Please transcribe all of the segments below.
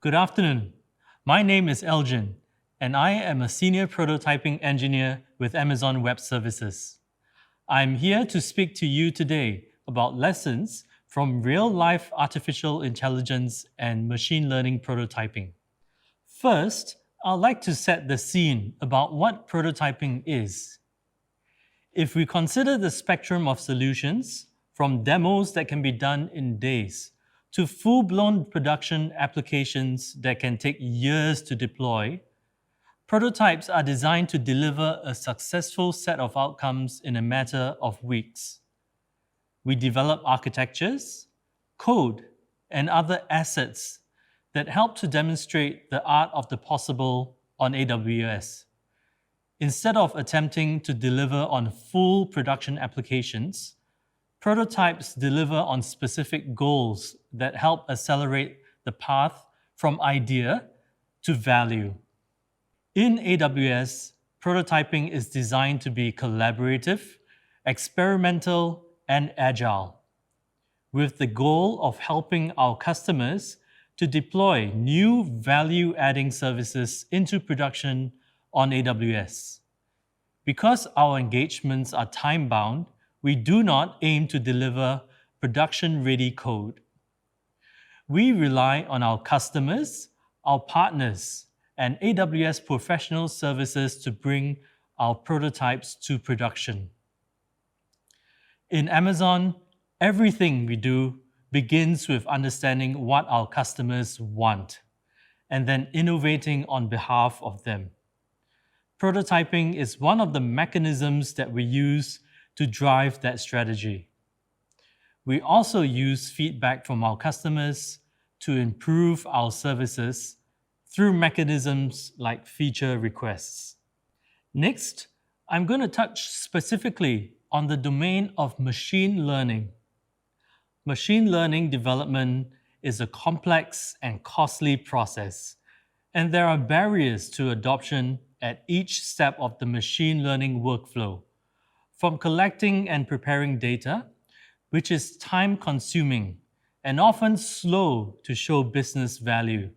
Good afternoon. My name is Elgin, and I am a senior prototyping engineer with Amazon Web Services. I'm here to speak to you today about lessons from real-life artificial intelligence and machine learning prototyping. First, I'd like to set the scene about what prototyping is. If we consider the spectrum of solutions, from demos that can be done in days to full-blown production applications that can take years to deploy, prototypes are designed to deliver a successful set of outcomes in a matter of weeks. We develop architectures, code, and other assets that help to demonstrate the art of the possible on AWS. Instead of attempting to deliver on full production applications, prototypes deliver on specific goals that help accelerate the path from idea to value. In AWS, prototyping is designed to be collaborative, experimental, and agile, with the goal of helping our customers to deploy new value-adding services into production on AWS. Because our engagements are time-bound, we do not aim to deliver production-ready code. We rely on our customers, our partners, and AWS professional services to bring our prototypes to production. In Amazon, everything we do begins with understanding what our customers want, and then innovating on behalf of them. Prototyping is one of the mechanisms that we use to drive that strategy. We also use feedback from our customers to improve our services through mechanisms like feature requests. Next, I'm going to touch specifically on the domain of machine learning. Machine learning development is a complex and costly process, and there are barriers to adoption at each step of the machine learning workflow, from collecting and preparing data, which is time-consuming and often slow to show business value.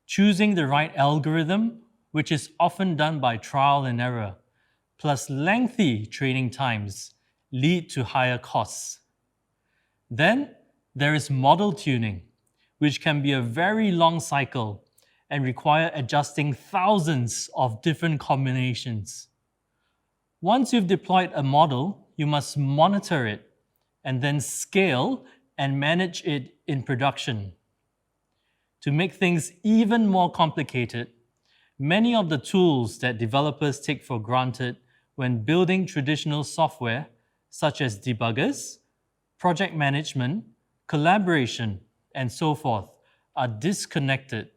Choosing the right algorithm, which is often done by trial and error, plus lengthy training times, lead to higher costs. Then there is model tuning, which can be a very long cycle and require adjusting thousands of different combinations. Once you've deployed a model, you must monitor it and then scale and manage it in production. To make things even more complicated, many of the tools that developers take for granted when building traditional software, such as debuggers, project management, collaboration, and so forth, are disconnected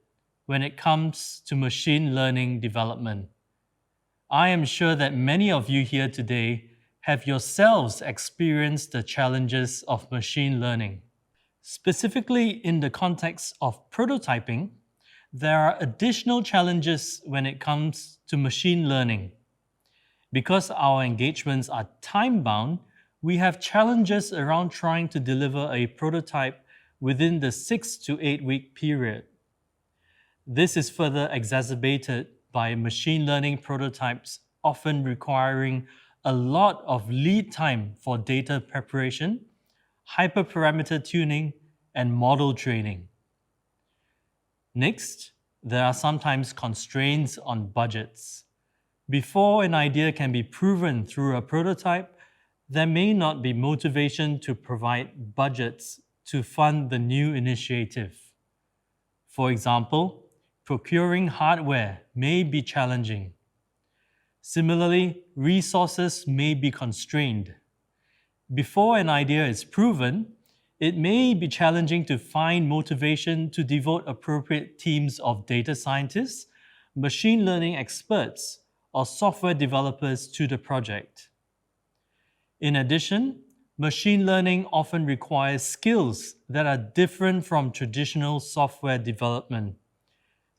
when it comes to machine learning development. I am sure that many of you here today have yourselves experienced the challenges of machine learning. Specifically in the context of prototyping, there are additional challenges when it comes to machine learning. Because our engagements are time-bound, we have challenges around trying to deliver a prototype within the 6 to 8 week period. This is further exacerbated by machine learning prototypes often requiring a lot of lead time for data preparation, hyperparameter tuning, and model training. Next, there are sometimes constraints on budgets. Before an idea can be proven through a prototype, there may not be motivation to provide budgets to fund the new initiative. For example, procuring hardware may be challenging. Similarly, resources may be constrained. Before an idea is proven, it may be challenging to find motivation to devote appropriate teams of data scientists, machine learning experts, or software developers to the project. In addition, machine learning often requires skills that are different from traditional software development.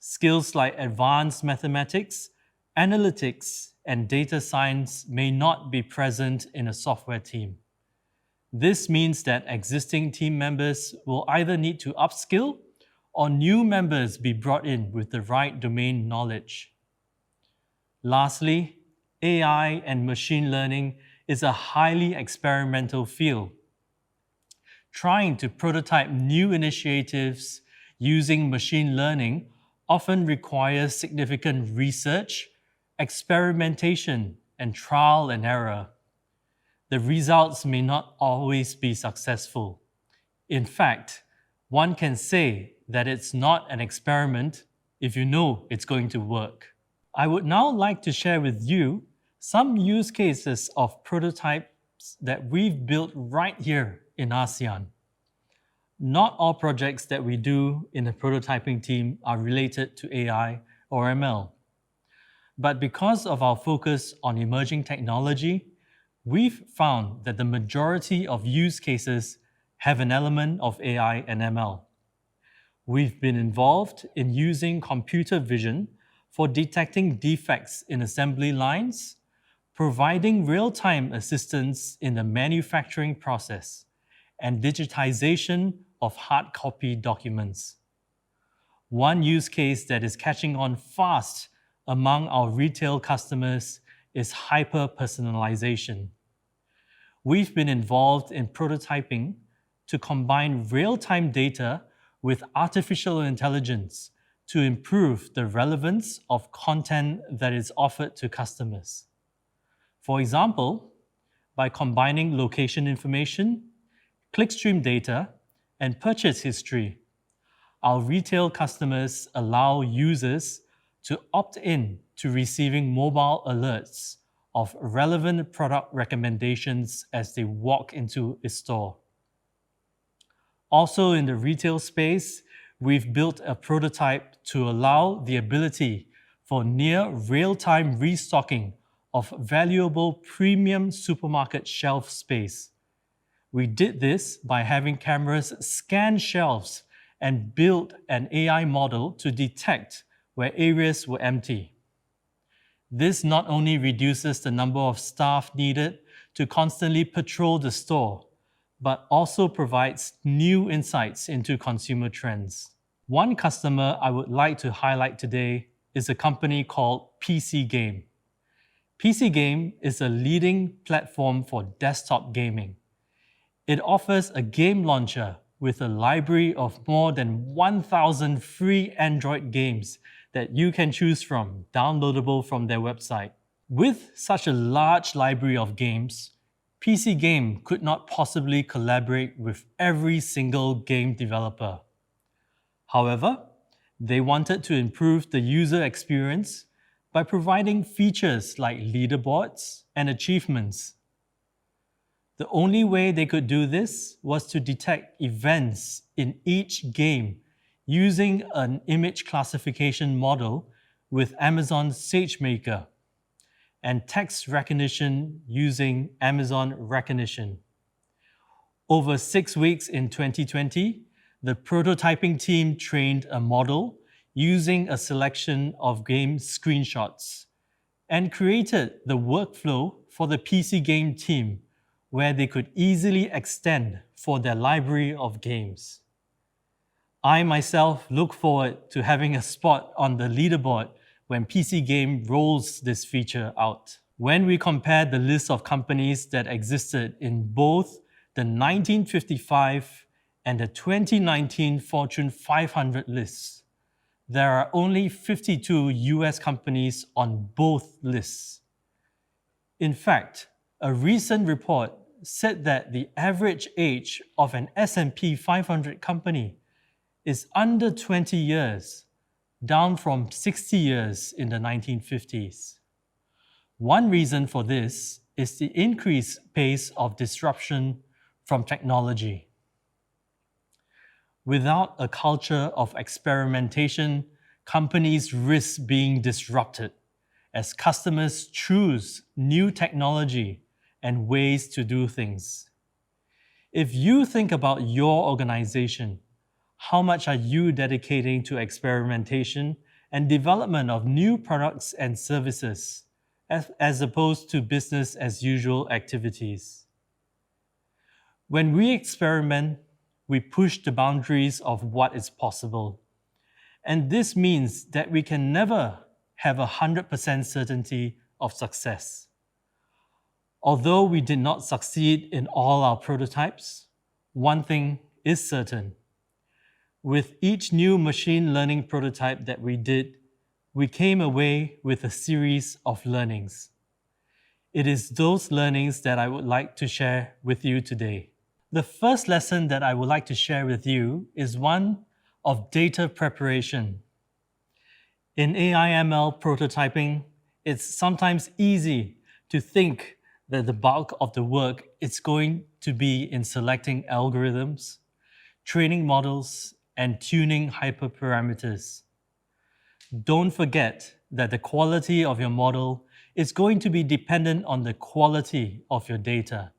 Skills like advanced mathematics, analytics, and data science may not be present in a software team. This means that existing team members will either need to upskill or new members be brought in with the right domain knowledge? Lastly, AI and machine learning is a highly experimental field. Trying to prototype new initiatives using machine learning often requires significant research, experimentation, and trial and error. The results may not always be successful. In fact, one can say that it's not an experiment if you know it's going to work. I would now like to share with you some use cases of prototypes that we've built right here in ASEAN. Not all projects that we do in the prototyping team are related to AI or ML. But because of our focus on emerging technology, we've found that the majority of use cases have an element of AI and ML. We've been involved in using computer vision for detecting defects in assembly lines, providing real-time assistance in the manufacturing process, and digitization of hard copy documents. One use case that is catching on fast among our retail customers is hyper-personalization. We've been involved in prototyping to combine real-time data with artificial intelligence to improve the relevance of content that is offered to customers. For example, by combining location information, clickstream data, and purchase history, our retail customers allow users to opt in to receiving mobile alerts of relevant product recommendations as they walk into a store. Also in the retail space, we've built a prototype to allow the ability for near real-time restocking of valuable premium supermarket shelf space. We did this by having cameras scan shelves and build an AI model to detect where areas were empty. This not only reduces the number of staff needed to constantly patrol the store, but also provides new insights into consumer trends. One customer I would like to highlight today is a company called PC Game. PC Game is a leading platform for desktop gaming. It offers a game launcher with a library of more than 1,000 free Android games that you can choose from, downloadable from their website. With such a large library of games, PC Game could not possibly collaborate with every single game developer. However, they wanted to improve the user experience by providing features like leaderboards and achievements. The only way they could do this was to detect events in each game using an image classification model with Amazon SageMaker and text recognition using Amazon Rekognition. Over 6 weeks in 2020, the prototyping team trained a model using a selection of game screenshots and created the workflow for the PC Game team where they could easily extend for their library of games. I myself look forward to having a spot on the leaderboard when PC Game rolls this feature out. When we compare the list of companies that existed in both the 1955 and the 2019 Fortune 500 lists, there are only 52 US companies on both lists. In fact, a recent report said that the average age of an S&P 500 company is under 20 years, down from 60 years in the 1950s. One reason for this is the increased pace of disruption from technology. Without a culture of experimentation, companies risk being disrupted as customers choose new technology and ways to do things. If you think about your organization, how much are you dedicating to experimentation and development of new products and services as opposed to business as usual activities? When we experiment, we push the boundaries of what is possible. And this means that we can never have 100% certainty of success. Although we did not succeed in all our prototypes, one thing is certain. With each new machine learning prototype that we did, we came away with a series of learnings. It is those learnings that I would like to share with you today. The first lesson that I would like to share with you is one of data preparation. In AI/ML prototyping, it's sometimes easy to think that the bulk of the work is going to be in selecting algorithms, training models, and tuning hyperparameters. Don't forget that the quality of your model is going to be dependent on the quality of your data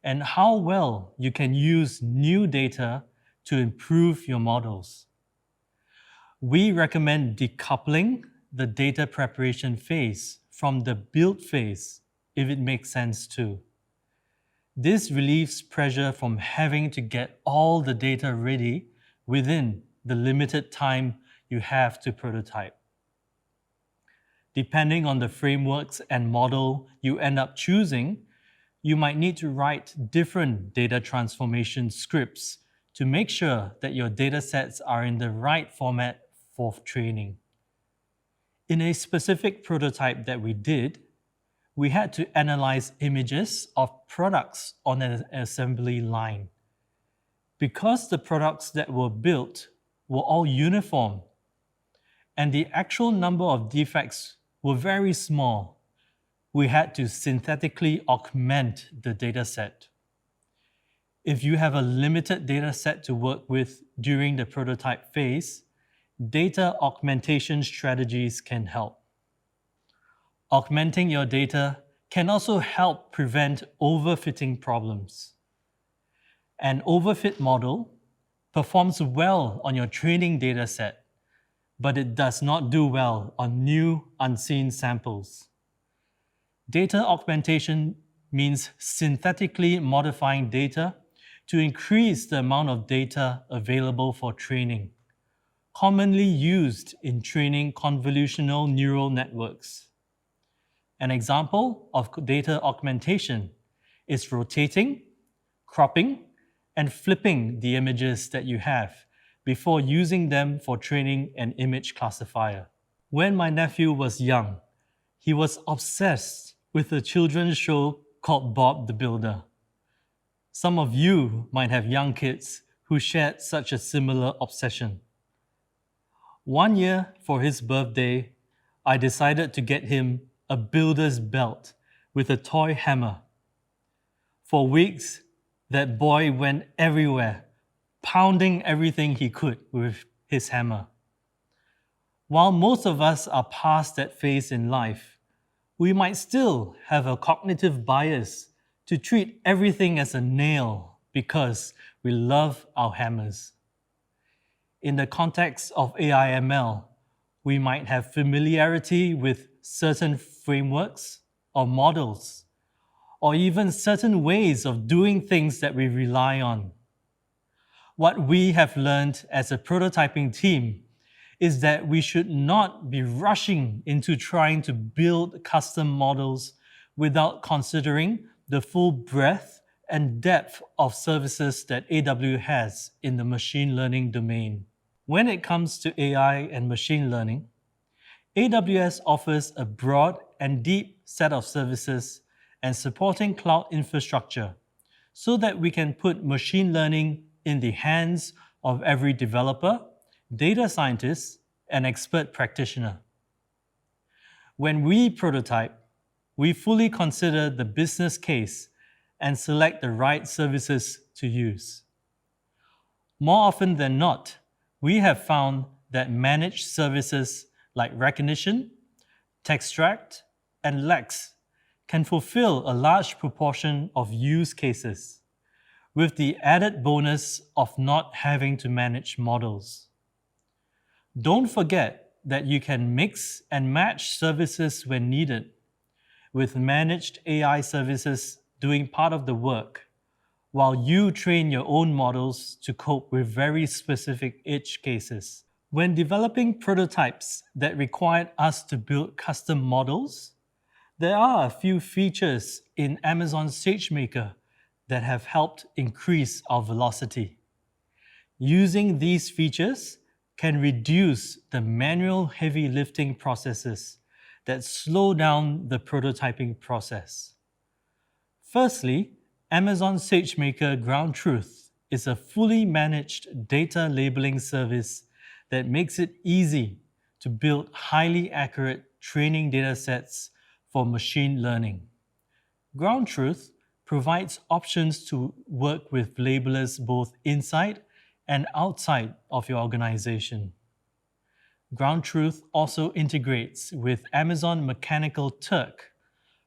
and how well you can use new data to improve your models. We recommend decoupling the data preparation phase from the build phase if it makes sense too. This relieves pressure from having to get all the data ready within the limited time you have to prototype. Depending on the frameworks and model you end up choosing, you might need to write different data transformation scripts to make sure that your data sets are in the right format for training. In a specific prototype that we did, we had to analyze images of products on an assembly line. Because the products that were built were all uniform and the actual number of defects were very small, we had to synthetically augment the dataset. If you have a limited dataset to work with during the prototype phase, data augmentation strategies can help. Augmenting your data can also help prevent overfitting problems. An overfit model performs well on your training dataset, but it does not do well on new, unseen samples. Data augmentation means synthetically modifying data to increase the amount of data available for training, commonly used in training convolutional neural networks. An example of data augmentation is rotating, cropping, and flipping the images that you have before using them for training an image classifier. When my nephew was young, he was obsessed with a children's show called Bob the Builder. Some of you might have young kids who shared such a similar obsession. One year for his birthday, I decided to get him a builder's belt with a toy hammer. For weeks, that boy went everywhere, pounding everything he could with his hammer. While most of us are past that phase in life, we might still have a cognitive bias to treat everything as a nail because we love our hammers. In the context of AI/ML, we might have familiarity with certain frameworks or models, or even certain ways of doing things that we rely on. What we have learned as a prototyping team is that we should not be rushing into trying to build custom models without considering the full breadth and depth of services that AWS has in the machine learning domain. When it comes to AI and machine learning, AWS offers a broad and deep set of services and supporting cloud infrastructure so that we can put machine learning in the hands of every developer, data scientist, and expert practitioner. When we prototype, we fully consider the business case and select the right services to use. More often than not, we have found that managed services like recognition, textract, and Lex can fulfill a large proportion of use cases, with the added bonus of not having to manage models. Don't forget that you can mix and match services when needed, with managed AI services doing part of the work, while you train your own models to cope with very specific edge cases. When developing prototypes that required us to build custom models, there are a few features in Amazon SageMaker that have helped increase our velocity. Using these features can reduce the manual heavy lifting processes that slow down the prototyping process. Firstly, Amazon SageMaker Ground Truth is a fully managed data labeling service that makes it easy to build highly accurate training datasets for machine learning. Ground Truth provides options to work with labelers both inside and outside of your organization. Ground Truth also integrates with Amazon Mechanical Turk,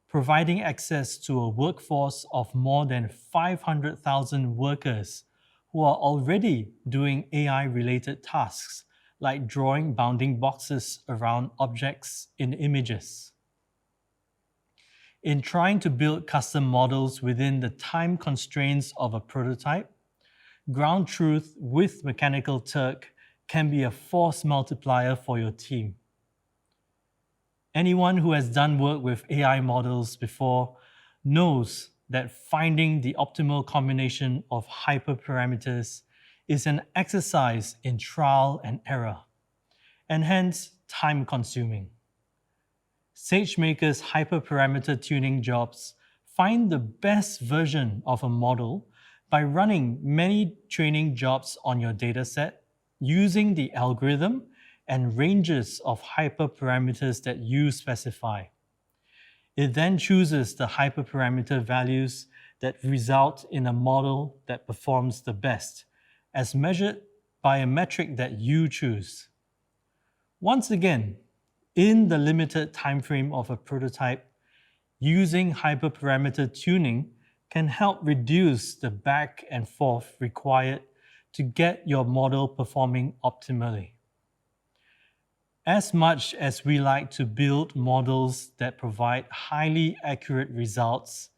providing access to a workforce of more than 500,000 workers who are already doing AI-related tasks like drawing bounding boxes around objects in images. In trying to build custom models within the time constraints of a prototype, Ground Truth with Mechanical Turk can be a force multiplier for your team. Anyone who has done work with AI models before knows that finding the optimal combination of hyperparameters is an exercise in trial and error, and hence time-consuming. SageMaker's hyperparameter tuning jobs find the best version of a model by running many training jobs on your dataset, using the algorithm and ranges of hyperparameters that you specify. It then chooses the hyperparameter values that result in a model that performs the best, as measured by a metric that you choose. Once again, in the limited timeframe of a prototype, using hyperparameter tuning can help reduce the back and forth required to get your model performing optimally. As much as we like to build models that provide highly accurate results,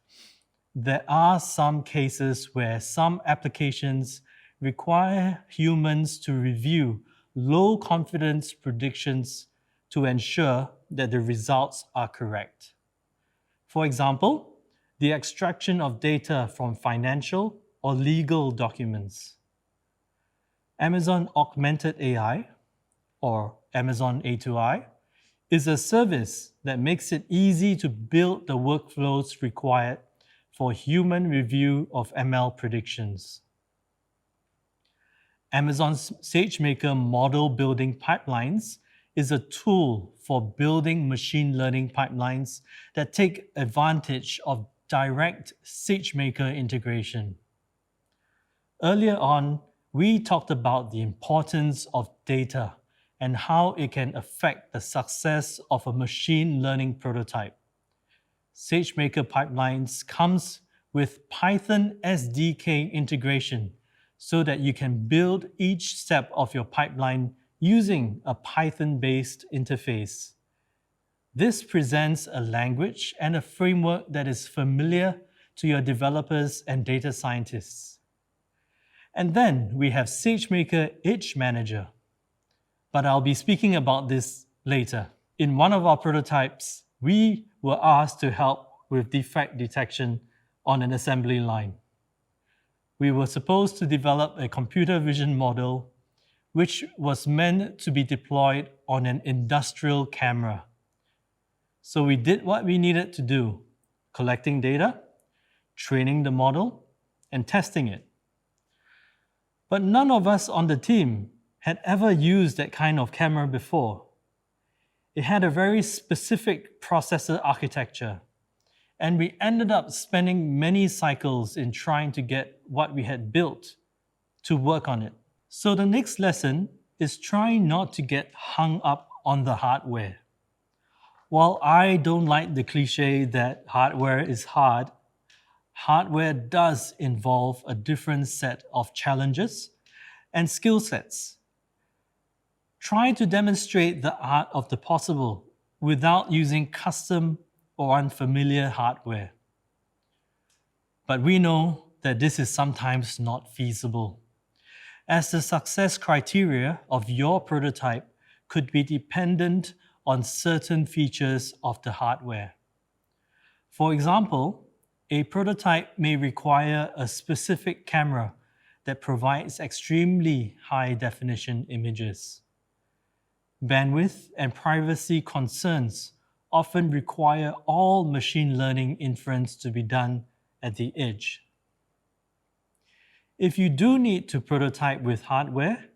there are some cases where some applications require humans to review low confidence predictions to ensure that the results are correct. For example, the extraction of data from financial or legal documents. Amazon Augmented AI, or Amazon A2I, is a service that makes it easy to build the workflows required for human review of ML predictions. Amazon's SageMaker Model Building Pipelines is a tool for building machine learning pipelines that take advantage of direct SageMaker integration. Earlier on, we talked about the importance of data and how it can affect the success of a machine learning prototype. SageMaker Pipelines comes with Python SDK integration so that you can build each step of your pipeline using a Python-based interface. This presents a language and a framework that is familiar to your developers and data scientists. And then we have SageMaker Edge Manager. But I'll be speaking about this later. In one of our prototypes, we were asked to help with defect detection on an assembly line. We were supposed to develop a computer vision model which was meant to be deployed on an industrial camera. So we did what we needed to do, collecting data, training the model, and testing it. But none of us on the team had ever used that kind of camera before. It had a very specific processor architecture, and we ended up spending many cycles in trying to get what we had built to work on it. So the next lesson is try not to get hung up on the hardware. While I don't like the cliche that hardware is hard, hardware does involve a different set of challenges and skill sets. Try to demonstrate the art of the possible without using custom or unfamiliar hardware. But we know that this is sometimes not feasible. as the success criteria of your prototype could be dependent on certain features of the hardware. For example, a prototype may require a specific camera that provides extremely high-definition images. Bandwidth and privacy concerns often require all machine learning inference to be done at the edge. If you do need to prototype with hardware,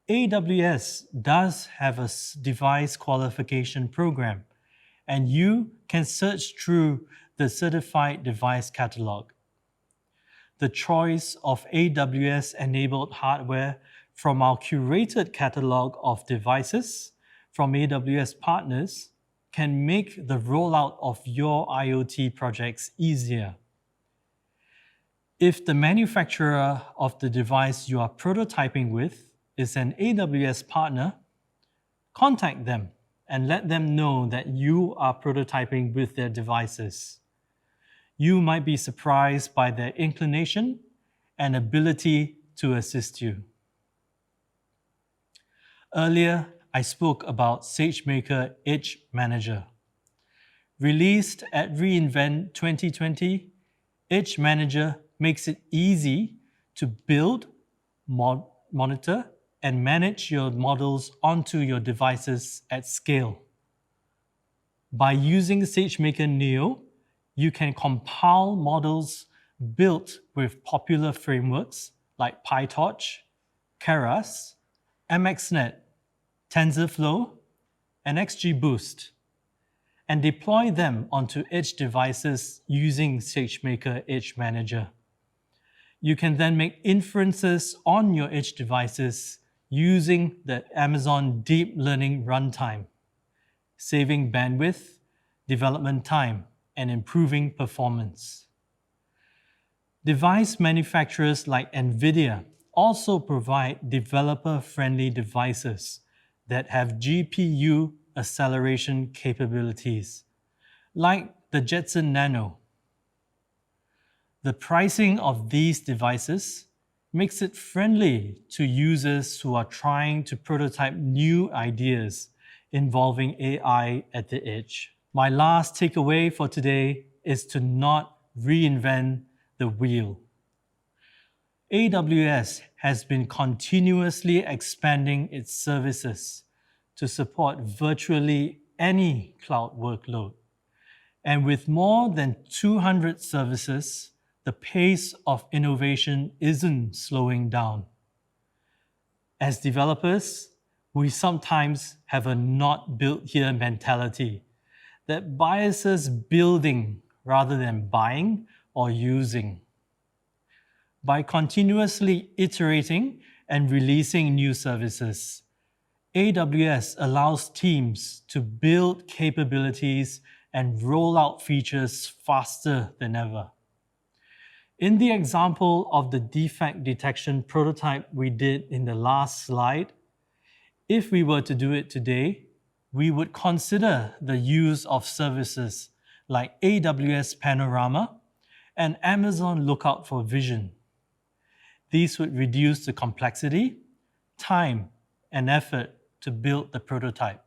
AWS does have a device qualification program, and you can search through the certified device catalog. The choice of AWS-enabled hardware from our curated catalog of devices from AWS partners can make the rollout of your IoT projects easier. If the manufacturer of the device you are prototyping with is an AWS partner, contact them and let them know that you are prototyping with their devices. You might be surprised by their inclination and ability to assist you. Earlier, I spoke about SageMaker Edge Manager. Released at Reinvent 2020, Edge Manager makes it easy to build, monitor, and manage your models onto your devices at scale. By using SageMaker Neo, you can compile models built with popular frameworks like PyTorch, Keras, MXNet, TensorFlow, and XGBoost, and deploy them onto edge devices using SageMaker Edge Manager. You can then make inferences on your edge devices using the Amazon Deep Learning Runtime, saving bandwidth, development time, and improving performance. Device manufacturers like NVIDIA also provide developer-friendly devices that have GPU acceleration capabilities, like the Jetson Nano. The pricing of these devices makes it friendly to users who are trying to prototype new ideas involving AI at the edge. My last takeaway for today is to not reinvent the wheel. AWS has been continuously expanding its services to support virtually any cloud workload. And with more than 200 services, the pace of innovation isn't slowing down. As developers, we sometimes have a not built here mentality that biases building rather than buying or using. By continuously iterating and releasing new services, AWS allows teams to build capabilities and roll out features faster than ever. In the example of the defect detection prototype we did in the last slide, if we were to do it today, we would consider the use of services like AWS Panorama and Amazon Lookout for Vision. These would reduce the complexity, time, and effort to build the prototype.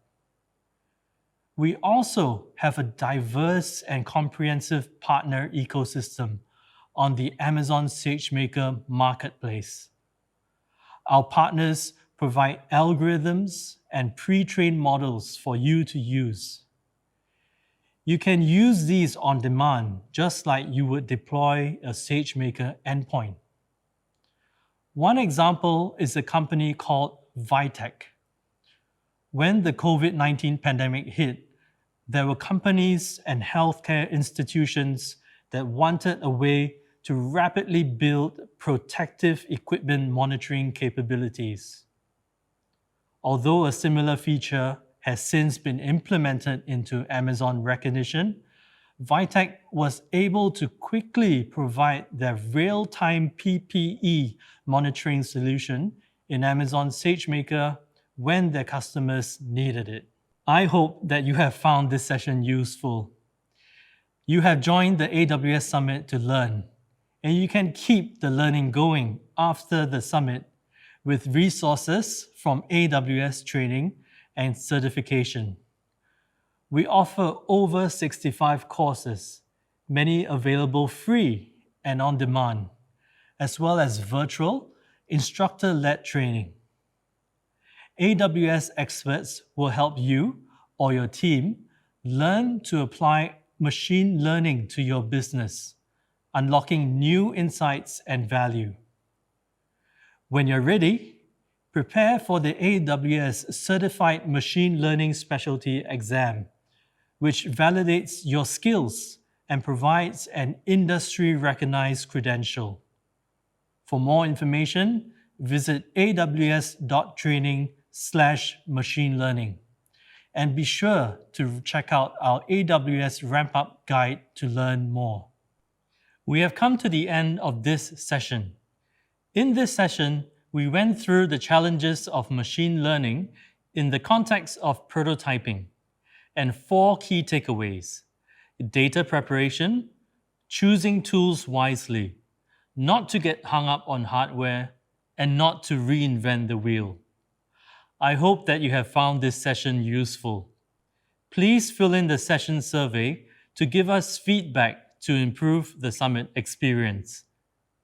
We also have a diverse and comprehensive partner ecosystem on the Amazon SageMaker marketplace. Our partners provide algorithms and pre-trained models for you to use. You can use these on demand, just like you would deploy a SageMaker endpoint. One example is a company called Vitech. When the COVID-19 pandemic hit, there were companies and healthcare institutions that wanted a way to rapidly build protective equipment monitoring capabilities. Although a similar feature has since been implemented into Amazon Rekognition, Vitech was able to quickly provide their real-time PPE monitoring solution in Amazon SageMaker when their customers needed it. I hope that you have found this session useful. You have joined the AWS Summit to learn, and you can keep the learning going after the summit with resources from AWS training and certification. We offer over 65 courses, many available free and on demand, as well as virtual, instructor-led training. AWS experts will help you or your team learn to apply machine learning to your business, unlocking new insights and value. When you're ready, prepare for the AWS Certified Machine Learning Specialty exam, which validates your skills and provides an industry-recognized credential. For more information, visit aws.training/machine learning. And be sure to check out our AWS Ramp-Up Guide to learn more. We have come to the end of this session. In this session, we went through the challenges of machine learning in the context of prototyping and 4 key takeaways: data preparation, choosing tools wisely, not to get hung up on hardware, and not to reinvent the wheel. I hope that you have found this session useful. Please fill in the session survey to give us feedback to improve the summit experience.